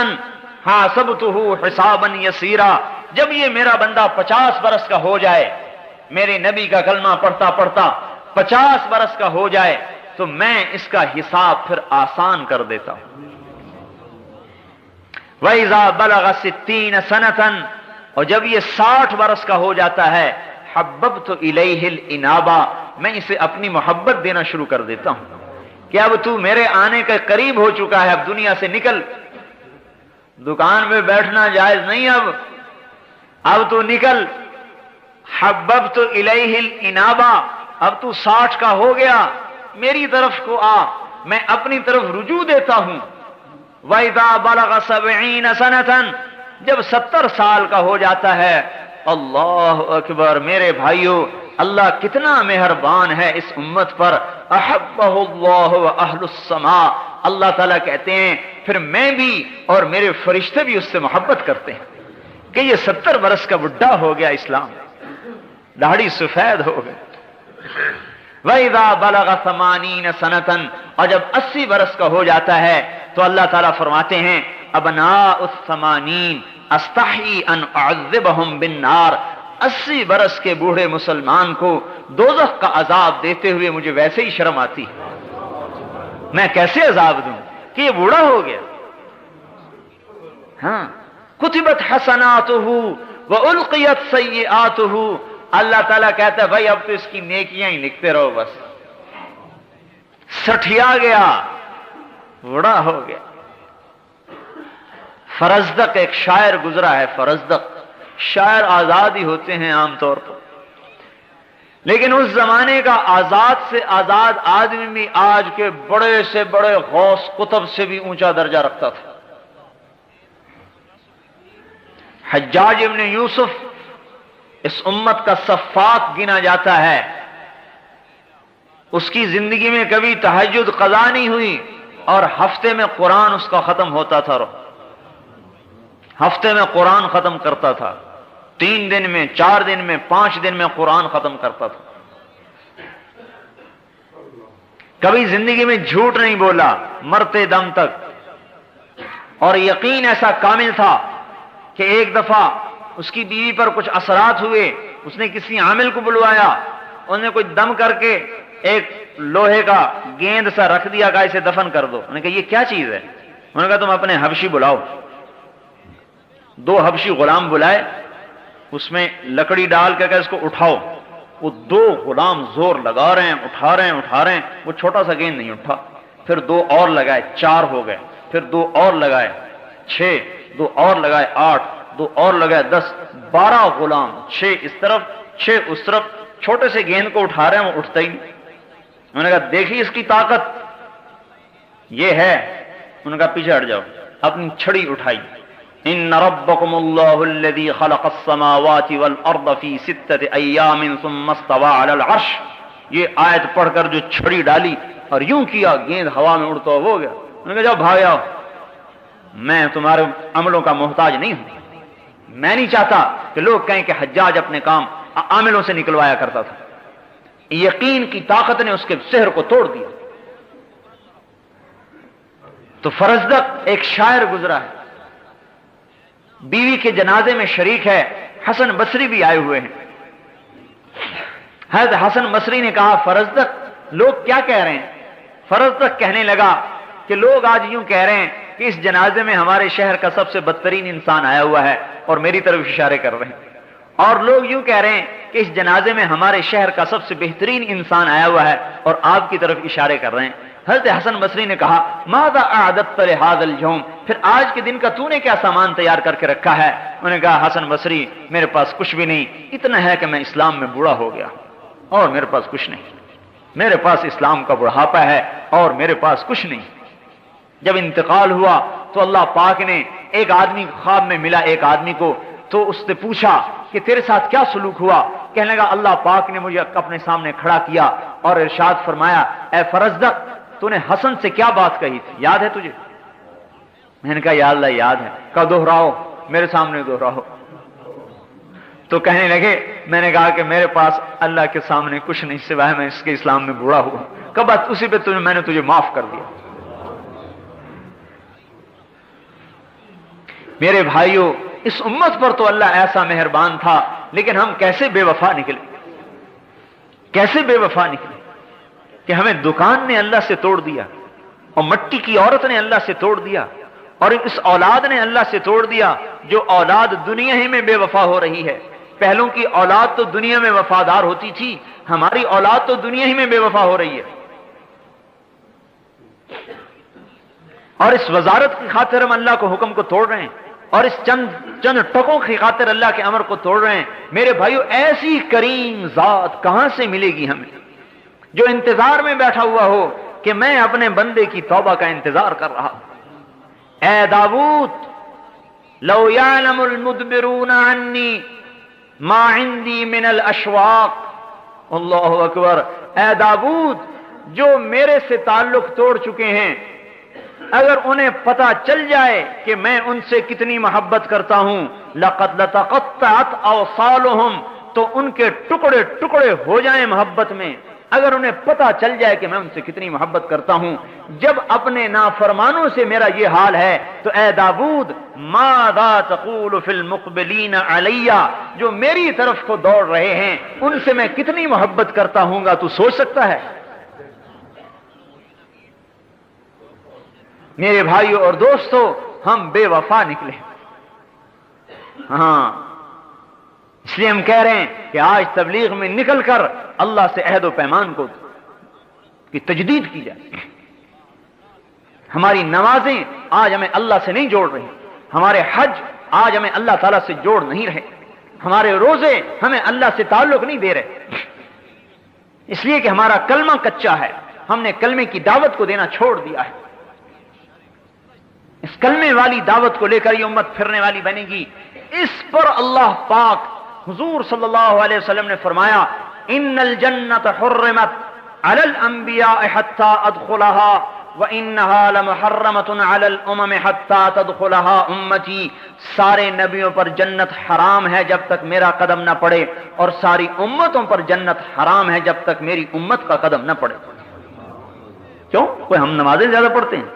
حاسبته حسابا یسیرا، جب یہ میرا بندہ 50 برس کا ہو جائے، میرے نبی کا کلمہ پڑھتا پڑھتا 50 برس کا ہو جائے تو میں اس کا حساب پھر آسان کر دیتا ہوں. وَإِذَا بَلَغَ 60 سَنَةً، اور جب یہ 60 برس کا ہو جاتا ہے، حَبَّبْتُ إِلَيْهِ الْإِنَابَةَ، میں اسے اپنی محبت دینا شروع کر دیتا ہوں کہ اب تو میرے آنے کے قریب ہو چکا ہے، اب دنیا سے نکل، دکان میں بیٹھنا جائز نہیں، اب تو نکل. حببت الیہ الانابہ، اب تو 60 کا ہو گیا، میری طرف کو آ، میں اپنی طرف رجوع دیتا ہوں. وَإِذَا بَلَغَ 70 سَنَةً، جب 70 سال کا ہو جاتا ہے، اللہ اکبر، میرے بھائیوں اللہ کتنا مہربان ہے اس امت پر. احبہ اللہ واہل السماء، اللہ تعالیٰ کہتے ہیں پھر میں بھی اور میرے فرشتے بھی اس سے محبت کرتے ہیں کہ یہ 70 برس کا بڈھا ہو گیا، اسلام داڑھی سفید ہو گئی. وَإِذَا بَلَغَ 80 سَنَةً، اور جب 80 برس کا ہو جاتا ہے تو اللہ تعالیٰ فرماتے ہیں ابناء الثمانین استحی ان اعذبہم بالنار، 80 برس کے بوڑھے مسلمان کو دوزخ کا عذاب دیتے ہوئے مجھے ویسے ہی شرم آتی ہے، میں کیسے عذاب دوں؟ کہ یہ بوڑھا ہو گیا. ہاں کتبت حسناتہ والقیت سیئاتہ. اللہ تعالیٰ کہتا ہے بھائی اب تو اس کی نیکیاں ہی لکھتے رہو، بس سٹھیا گیا، بوڑھا ہو گیا. فرزدق ایک شاعر گزرا ہے. فرزدق شاعر آزاد ہی ہوتے ہیں عام طور پر، لیکن اس زمانے کا آزاد سے آزاد آدمی بھی آج کے بڑے سے بڑے غوث قطب سے بھی اونچا درجہ رکھتا تھا. حجاج ابن یوسف اس امت کا سفاک گنا جاتا ہے. اس کی زندگی میں کبھی تہجد قضا نہیں ہوئی اور ہفتے میں قرآن اس کا ختم ہوتا تھا. ہفتے میں قرآن ختم کرتا تھا، 3 دن میں، 4 دن میں، 5 دن میں قرآن ختم کرتا تھا. کبھی زندگی میں جھوٹ نہیں بولا مرتے دم تک. اور یقین ایسا کامل تھا کہ ایک دفعہ اس کی بیوی پر کچھ اثرات ہوئے، اس نے کسی عامل کو بلوایا، انہوں نے کوئی دم کر کے ایک لوہے کا گیند سا رکھ دیا، کہا اسے دفن کر دو. انہوں نے کہا یہ کیا چیز ہے؟ انہوں نے کہا تم اپنے حبشی بلاؤ. 2 حبشی غلام بلائے، اس میں لکڑی ڈال کے اس کو اٹھاؤ. وہ 2 غلام زور لگا رہے ہیں، اٹھا رہے ہیں، وہ چھوٹا سا گیند نہیں اٹھا. پھر 2 اور لگائے، 4 ہو گئے. پھر 2 اور لگائے، 6. 2 اور لگائے، 8. 2 اور لگائے، 10. 12 غلام، 6 اس طرف 6 اس طرف، چھوٹے سے گیند کو اٹھا رہے ہیں، وہ اٹھتا ہی نہیں. انہوں نے کہا دیکھیے اس کی طاقت یہ ہے. انہوں نے کہا پیچھے ہٹ جاؤ. اپنی چھڑی اٹھائی. ان ربکم اللہ الذی خلق السماوات والارض فی 6 ایام ثم استوى علی العرش. یہ آیت پڑھ کر جو چھڑی ڈالی اور یوں کیا، گیند ہوا میں اڑتا ہو گیا. انہوں نے کہا جاؤ بھاگ جاؤ، میں تمہارے عملوں کا محتاج نہیں ہوں. میں نہیں چاہتا کہ لوگ کہیں کہ حجاج اپنے کام عاملوں سے نکلوایا کرتا تھا. یقین کی طاقت نے اس کے سحر کو توڑ دیا. تو فرزدق ایک شاعر گزرا ہے، بیوی کے جنازے میں شریک ہے. حسن بصری بھی آئے ہوئے ہیں. حضرت حسن بصری نے کہا فرزدق لوگ کیا کہہ رہے ہیں؟ فرزدق کہنے لگا کہ لوگ آج یوں کہہ رہے ہیں کہ اس جنازے میں ہمارے شہر کا سب سے بدترین انسان آیا ہوا ہے اور میری طرف اشارے کر رہے ہیں. اور لوگ یوں کہہ رہے ہیں کہ اس جنازے میں ہمارے شہر کا سب سے بہترین انسان آیا ہوا ہے اور آپ کی طرف اشارے کر رہے ہیں. حضرت حسن بصری نے کہا ماذا اعددت لهذا اليوم، پھر آج کے دن کا تو نے کیا سامان تیار کر کے رکھا ہے؟ انہوں نے کہا حسن بصری میرے پاس کچھ بھی نہیں، اتنا ہے کہ میں اسلام میں بوڑھا ہو گیا اور میرے پاس کچھ نہیں. میرے پاس اسلام کا بڑھاپا ہے اور میرے پاس کچھ نہیں. جب انتقال ہوا تو اللہ پاک نے ایک آدمی خواب میں ملا ایک آدمی کو، تو اس نے پوچھا کہ تیرے ساتھ کیا سلوک ہوا؟ کہنے لگا اللہ پاک نے مجھے اپنے سامنے کھڑا کیا اور ارشاد فرمایا اے فرزدق تو نے حسن سے کیا بات کہی تھی، یاد ہے تجھے؟ میں نے کہا یا اللہ یاد ہے. کہا دہراؤ، میرے سامنے دہراؤ. تو کہنے لگے میں نے کہا کہ میرے پاس اللہ کے سامنے کچھ نہیں سوائے میں اس کے اسلام میں بوڑھا ہوا. کب اسی پہ میں نے تجھے معاف کر دیا. میرے بھائیوں اس امت پر تو اللہ ایسا مہربان تھا، لیکن ہم کیسے بے وفا نکلے، کیسے بے وفا نکلے کہ ہمیں دکان نے اللہ سے توڑ دیا اور مٹی کی عورت نے اللہ سے توڑ دیا اور اس اولاد نے اللہ سے توڑ دیا. جو اولاد دنیا ہی میں بے وفا ہو رہی ہے. پہلوں کی اولاد تو دنیا میں وفادار ہوتی تھی، ہماری اولاد تو دنیا ہی میں بے وفا ہو رہی ہے. اور اس وزارت کی خاطر ہم اللہ کو حکم کو توڑ رہے ہیں اور اس چند ٹکوں کی خاطر اللہ کے امر کو توڑ رہے ہیں. میرے بھائیو ایسی کریم ذات کہاں سے ملے گی ہمیں جو انتظار میں بیٹھا ہوا ہو کہ میں اپنے بندے کی توبہ کا انتظار کر رہا. اے داؤد لو یعلم المدبرون عنی ما عندی من الاشواق. اللہ اکبر. اے داؤد جو میرے سے تعلق توڑ چکے ہیں اگر انہیں پتہ چل جائے کہ میں ان سے کتنی محبت کرتا ہوں لقد لتقطعت اوصالهم، تو ان کے ٹکڑے ٹکڑے ہو جائیں محبت میں. اگر انہیں پتہ چل جائے کہ میں ان سے کتنی محبت کرتا ہوں. جب اپنے نافرمانوں سے میرا یہ حال ہے تو اے داؤد ماذا تقول فی المقبلین علی، جو میری طرف کو دوڑ رہے ہیں ان سے میں کتنی محبت کرتا ہوں گا تو سوچ سکتا ہے؟ میرے بھائیوں اور دوستوں، ہم بے وفا نکلے، ہاں، اس لیے ہم کہہ رہے ہیں کہ آج تبلیغ میں نکل کر اللہ سے عہد و پیمان کی تجدید کی جائے۔ ہماری نمازیں آج ہمیں اللہ سے نہیں جوڑ رہی، ہمارے حج آج ہمیں اللہ تعالیٰ سے جوڑ نہیں رہے، ہمارے روزے ہمیں اللہ سے تعلق نہیں دے رہے، اس لیے کہ ہمارا کلمہ کچا ہے، ہم نے کلمے کی دعوت کو دینا چھوڑ دیا ہے۔ اس کلمے والی دعوت کو لے کر یہ امت پھرنے والی بنے گی۔ اس پر اللہ پاک حضور صلی اللہ علیہ وسلم نے فرمایا، ان الجنت حرمت علی الانبیاء حتی ادخلها وانها لمحرمۃ علی الامم حتی تدخلها امتی، سارے نبیوں پر جنت حرام ہے جب تک میرا قدم نہ پڑے، اور ساری امتوں پر جنت حرام ہے جب تک میری امت کا قدم نہ پڑے۔ کیوں؟ کوئی ہم نمازیں زیادہ پڑھتے ہیں،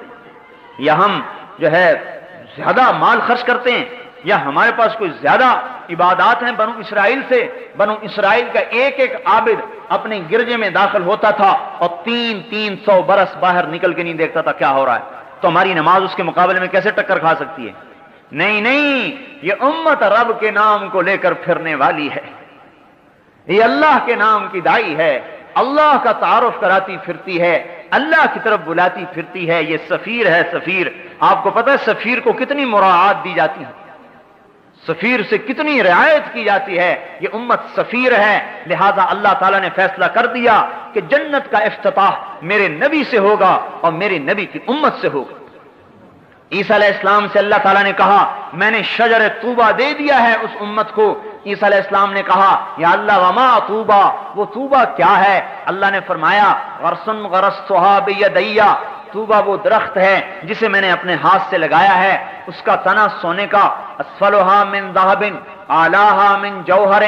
یا ہم جو ہے زیادہ مال خرچ کرتے ہیں، یا ہمارے پاس کوئی زیادہ عبادات ہیں بنو اسرائیل سے؟ بنو اسرائیل کا ایک ایک عابد اپنے گرجے میں داخل ہوتا تھا اور 300 برس باہر نکل کے نہیں دیکھتا تھا کیا ہو رہا ہے، تو ہماری نماز اس کے مقابلے میں کیسے ٹکر کھا سکتی ہے؟ نہیں، یہ امت رب کے نام کو لے کر پھرنے والی ہے، یہ اللہ کے نام کی دائی ہے، اللہ کا تعارف کراتی پھرتی ہے، اللہ کی طرف بلاتی پھرتی ہے، یہ سفیر ہے۔ سفیر، آپ کو پتہ ہے سفیر کو کتنی مراعات دی جاتی ہے، سفیر سے کتنی رعایت کی جاتی ہے، یہ امت سفیر ہے، لہذا اللہ تعالیٰ نے فیصلہ کر دیا کہ جنت کا افتتاح میرے نبی سے ہوگا اور میرے نبی کی امت سے ہوگا۔ عیسیٰ علیہ السلام سے اللہ تعالیٰ نے کہا میں نے شجر طوبہ دے دیا ہے اس امت کو۔ عیسیٰ علیہ السلام نے کہا یا اللہ وما طوبہ، وہ طوبہ کیا ہے؟ اللہ نے فرمایا غرسن غرستھا بیدیا، طوبہ وہ درخت ہے جسے میں نے اپنے ہاتھ سے لگایا ہے، اس کا تنا سونے کا، اسفلھا من ذھب اعلیھا من جوہر،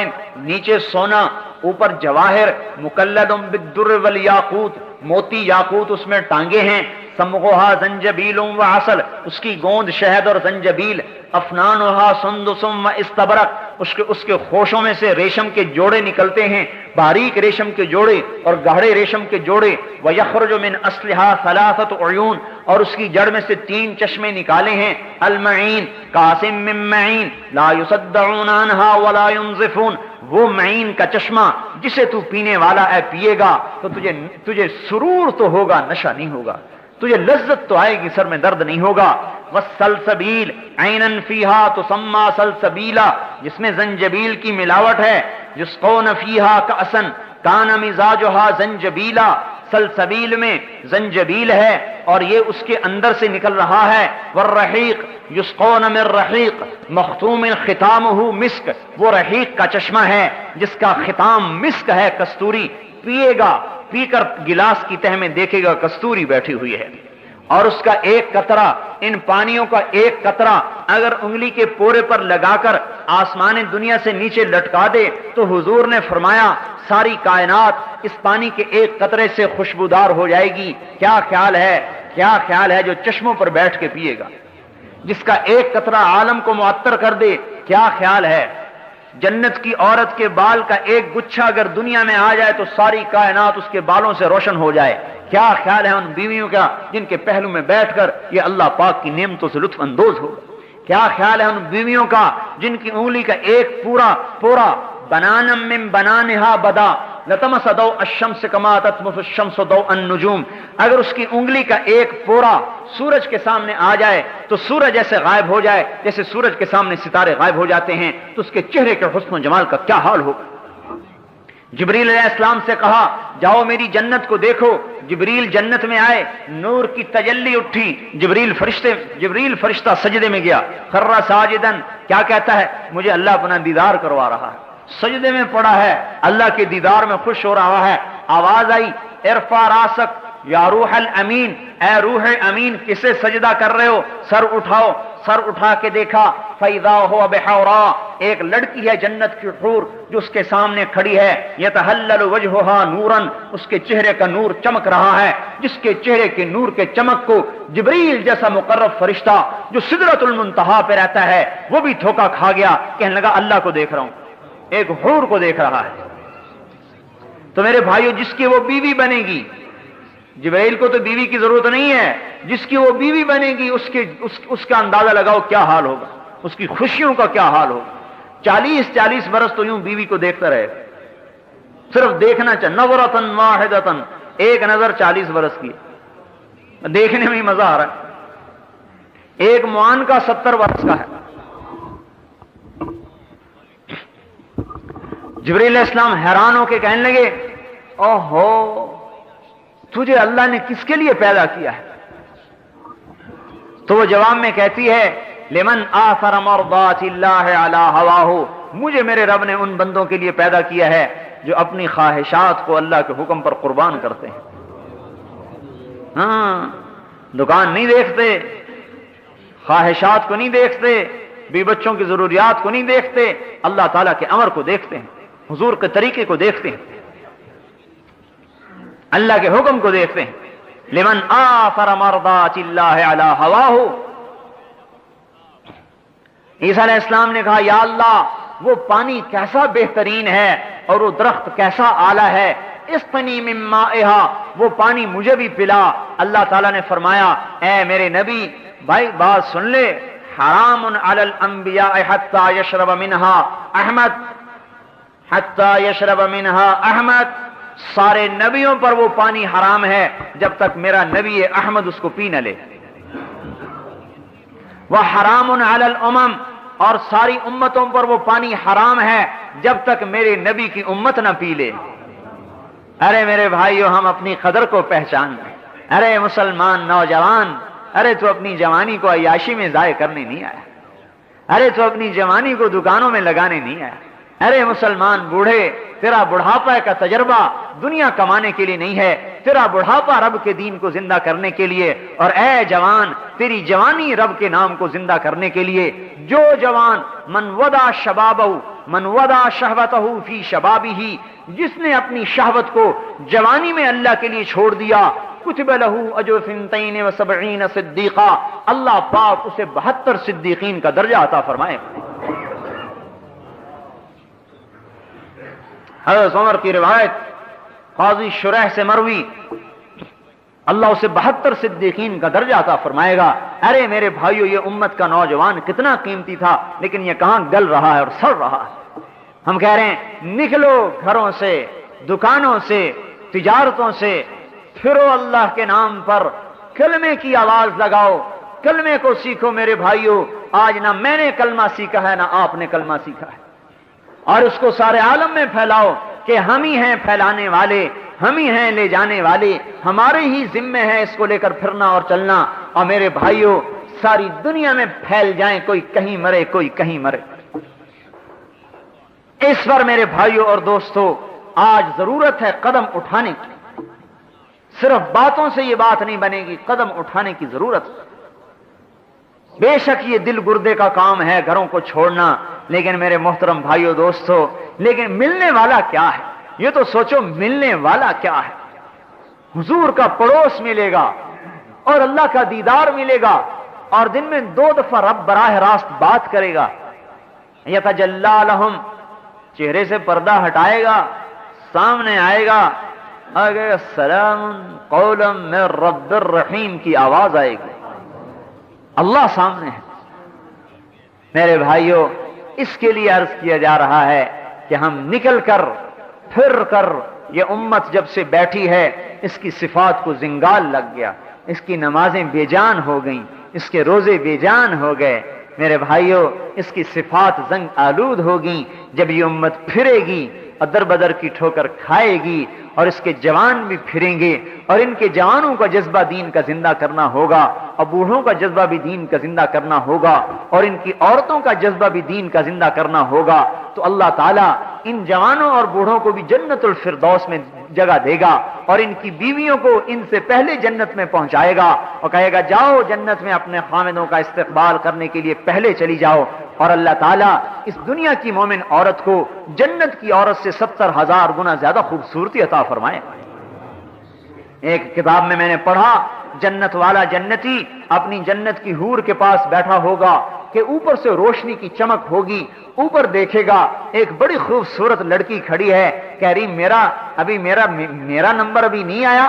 نیچے سونا اوپر جواہر، مکلد بالدر والیاقوت، موتی یاقوت اس میں ٹانگے ہیں، سمغھا زنجبیل وعسل، اس کی گوند شہد اور زنجبیل، افنانھا سندس واستبرق، اس کے خوشوں میں سے ریشم کے جوڑے نکلتے ہیں، باریک ریشم کے جوڑے اور گہرے ریشم کے جوڑے، ویخرج من اصلھا ثلاثۃ عیون، اور اس کی جڑ میں سے 3 چشمے نکالے ہیں، المعین قاسم من معین لا یصدعون عنھا ولا ينزفون، وہ معین کا چشمہ جسے تو پینے والا ہے پیے گا تو تجھے سرور تو ہوگا، نشہ نہیں ہوگا، تجھے لذت تو آئے گی، سر میں درد نہیں ہوگا۔ والسلسبیل عینا فیہا تسمی سلسبیلا، جس میں زنجبیل کی ملاوٹ ہے، یسقون فیہا کأسا کان مزاجھا زنجبیلا، سلسبیل میں زنجبیل ہے اور یہ اس کے اندر سے نکل رہا ہے۔ والرحیق یسقون من رحیق مختوم ختامہ مسک، وہ رحیق کا چشمہ ہے جس کا ختام مسک ہے، کستوری، پیے گا، پی کر گلاس کی تہ میں دیکھے گا کستوری بیٹھی ہوئی ہے، اور اس کا ایک قطرہ، ان پانیوں کا ایک قطرہ اگر انگلی کے پورے پر لگا کر آسمان دنیا سے نیچے لٹکا دے تو حضور نے فرمایا ساری کائنات اس پانی کے ایک قطرے سے خوشبودار ہو جائے گی۔ کیا خیال ہے جو چشموں پر بیٹھ کے پیے گا، جس کا ایک قطرہ عالم کو معطر کر دے؟ کیا خیال ہے جنت کی عورت کے بال کا ایک گچھا اگر دنیا میں آ جائے تو ساری کائنات اس کے بالوں سے روشن ہو جائے؟ کیا خیال ہے ان بیویوں کا جن کے پہلو میں بیٹھ کر یہ اللہ پاک کی نعمتوں سے لطف اندوز ہوگا؟ کیا خیال ہے ان بیویوں کا جن کی انگلی کا ایک پورا بنانا من بنانہا بدا لتمس ضوء الشمس کما تطمس الشمس ضوء النجوم، اگر اس کی انگلی کا ایک پورا سورج کے سامنے آ جائے تو سورج ایسے غائب ہو جائے جیسے سورج کے سامنے ستارے غائب ہو جاتے ہیں، تو اس کے چہرے کے حسن و جمال کا کیا حال ہوگا؟ جبریل علیہ السلام سے کہا جاؤ میری جنت کو دیکھو، جبریل جنت میں آئے، نور کی تجلی اٹھی، جبریل فرشتہ سجدے میں گیا، خر ساجدن، کیا کہتا ہے؟ مجھے اللہ اپنا دیدار کروا رہا ہے، سجدے میں پڑا ہے، اللہ کے دیدار میں خوش ہو رہا ہے۔ آواز آئی ارفع راسک یا روح الامین، اے روح امین کسے سجدہ کر رہے ہو؟ سر اٹھاؤ، سر اٹھا کے دیکھا فَإِذَا هُوَ بِحَوْرَا، ایک لڑکی ہے جنت کی حور جو اس کے سامنے کھڑی ہے، يَتَهَلَّلُ وَجْهُهَا نُورًا، اس کے چہرے کا نور چمک رہا ہے، جس کے چہرے کے نور کے چمک کو جبریل جیسا مقرب فرشتہ جو سدرۃ المنتہا پہ رہتا ہے وہ بھی دھوکا کھا گیا، کہنے لگا اللہ کو دیکھ رہا ہوں، ایک حور کو دیکھ رہا ہے۔ تو میرے بھائیو جس کی وہ بیوی بنے گی، جبرائیل کو تو بیوی کی ضرورت نہیں ہے، جس کی وہ بیوی بنے گی اس کا اندازہ لگاؤ کیا حال ہوگا، اس کی خوشیوں کا کیا حال ہوگا۔ 40 برس تو یوں بیوی کو دیکھتا رہے، صرف دیکھنا چاہیے، نظرۃ واحدۃ، ایک نظر 40 برس کی، دیکھنے میں ہی مزہ آ رہا ہے۔ ایک معان کا 70 برس کا ہے۔ جبریل علیہ السلام حیران ہو کے کہنے لگے اوہو تجھے اللہ نے کس کے لیے پیدا کیا ہے؟ تو وہ جواب میں کہتی ہے لمن آثر مرضات اللہ علی ہواہ، مجھے میرے رب نے ان بندوں کے لیے پیدا کیا ہے جو اپنی خواہشات کو اللہ کے حکم پر قربان کرتے ہیں۔ ہاں، دکان نہیں دیکھتے، خواہشات کو نہیں دیکھتے، بی بچوں کی ضروریات کو نہیں دیکھتے، اللہ تعالیٰ کے امر کو دیکھتے ہیں، حضور کے طریقے کو دیکھتے ہیں، اللہ کے حکم کو دیکھتے ہیں۔ لمن آثر مرضات اللہ علی ہواہ، عیسیٰ علیہ السلام نے کہا یا اللہ وہ پانی کیسا بہترین ہے اور وہ درخت کیسا اعلیٰ ہے، اسقنی من مائہا، وہ پانی مجھے بھی پلا۔ اللہ تعالیٰ نے فرمایا اے میرے نبی بھائی بات سن لے، حرام علی الانبیاء حتی یشرب منہا احمد، حتی یشرب منہا احمد، سارے نبیوں پر وہ پانی حرام ہے جب تک میرا نبی احمد اس کو پی نہ لے۔ وحرام علی الامم، اور ساری امتوں پر وہ پانی حرام ہے جب تک میرے نبی کی امت نہ پی لے۔ ارے میرے بھائیو، ہم اپنی قدر کو پہچان لیں۔ ارے مسلمان نوجوان، ارے تو اپنی جوانی کو عیاشی میں ضائع کرنے نہیں آیا، ارے تو اپنی جوانی کو دکانوں میں لگانے نہیں آیا۔ ارے مسلمان بوڑھے، تیرا بڑھاپا کا تجربہ دنیا کمانے کے لیے نہیں ہے، تیرا بڑھاپا رب کے دین کو زندہ کرنے کے لیے، اور اے جوان تیری جوانی رب کے نام کو زندہ کرنے کے لیے۔ جو جوان من ودا شبابہ، من ودا شہوتہ فی شبابہ، جس نے اپنی شہوت کو جوانی میں اللہ کے لیے چھوڑ دیا، کتب لہ اجر 72 صدیقہ، اللہ پاک اسے 72 صدیقین کا درجہ عطا فرمائے۔ حضرت عمر کی روایت قاضی شریح سے مروی، اللہ اسے 72 صدیقین کا درجہ عطا فرمائے گا۔ ارے میرے بھائیو، یہ امت کا نوجوان کتنا قیمتی تھا، لیکن یہ کہاں گل رہا ہے اور سڑ رہا ہے۔ ہم کہہ رہے ہیں نکلو گھروں سے، دکانوں سے، تجارتوں سے، پھرو اللہ کے نام پر، کلمے کی آواز لگاؤ، کلمے کو سیکھو میرے بھائیو۔ آج نہ میں نے کلمہ سیکھا ہے نہ آپ نے کلمہ سیکھا ہے، اور اس کو سارے عالم میں پھیلاؤ کہ ہم ہی ہیں پھیلانے والے، ہم ہی ہیں لے جانے والے، ہمارے ہی ذمے ہے اس کو لے کر پھرنا اور چلنا۔ اور میرے بھائیو ساری دنیا میں پھیل جائیں، کوئی کہیں مرے کوئی کہیں مرے۔ اس پر میرے بھائیو اور دوستو آج ضرورت ہے قدم اٹھانے کی، صرف باتوں سے یہ بات نہیں بنے گی، قدم اٹھانے کی ضرورت ہے۔ بے شک یہ دل گردے کا کام ہے گھروں کو چھوڑنا، لیکن میرے محترم بھائیو دوستو، لیکن ملنے والا کیا ہے؟ یہ تو سوچو ملنے والا کیا ہے؟ حضور کا پڑوس ملے گا اور اللہ کا دیدار ملے گا، اور دن میں 2 دفعہ رب براہ راست بات کرے گا۔ یتجلی لہم، چہرے سے پردہ ہٹائے گا، سامنے آئے گا، آگے سلام قولا من رب الرحیم کی آواز آئے گی، اللہ سامنے ہے۔ میرے بھائیو اس کے لیے عرض کیا جا رہا ہے کہ ہم نکل کر پھر کر، یہ امت جب سے بیٹھی ہے اس کی صفات کو زنگال لگ گیا، اس کی نمازیں بے جان ہو گئیں، اس کے روزے بے جان ہو گئے۔ میرے بھائیو اس کی صفات زنگ آلود ہوگی۔ جب یہ امت پھرے گی، ادر بدر کی ٹھوکر کھائے گی، اور اس کے جوان بھی پھریں گے، اور ان کے جوانوں کا جذبہ دین کا زندہ کرنا ہوگا، اور بوڑھوں کا جذبہ بھی دین کا زندہ کرنا ہوگا، اور ان کی عورتوں کا جذبہ بھی دین کا زندہ کرنا ہوگا، تو اللہ تعالیٰ ان جوانوں اور بوڑھوں کو بھی جنت الفردوس میں جگہ دے گا، اور ان کی بیویوں کو ان سے پہلے جنت میں پہنچائے گا، اور کہے گا جاؤ جنت میں اپنے خامدوں کا استقبال کرنے کے لیے پہلے چلی جاؤ۔ اور اللہ تعالیٰ اس دنیا کی مومن عورت کو جنت کی عورت سے 70,000 گنا زیادہ خوبصورتی عطا فرمائے۔ ایک کتاب میں نے پڑھا، جنت والا جنتی اپنی جنت کی حور کے پاس بیٹھا ہوگا کہ اوپر سے روشنی کی چمک ہوگی، اوپر دیکھے گا ایک بڑی خوبصورت لڑکی کھڑی ہے، کہہ رہی میرا نمبر ابھی نہیں آیا۔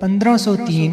1503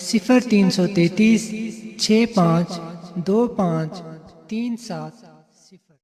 0333 652537।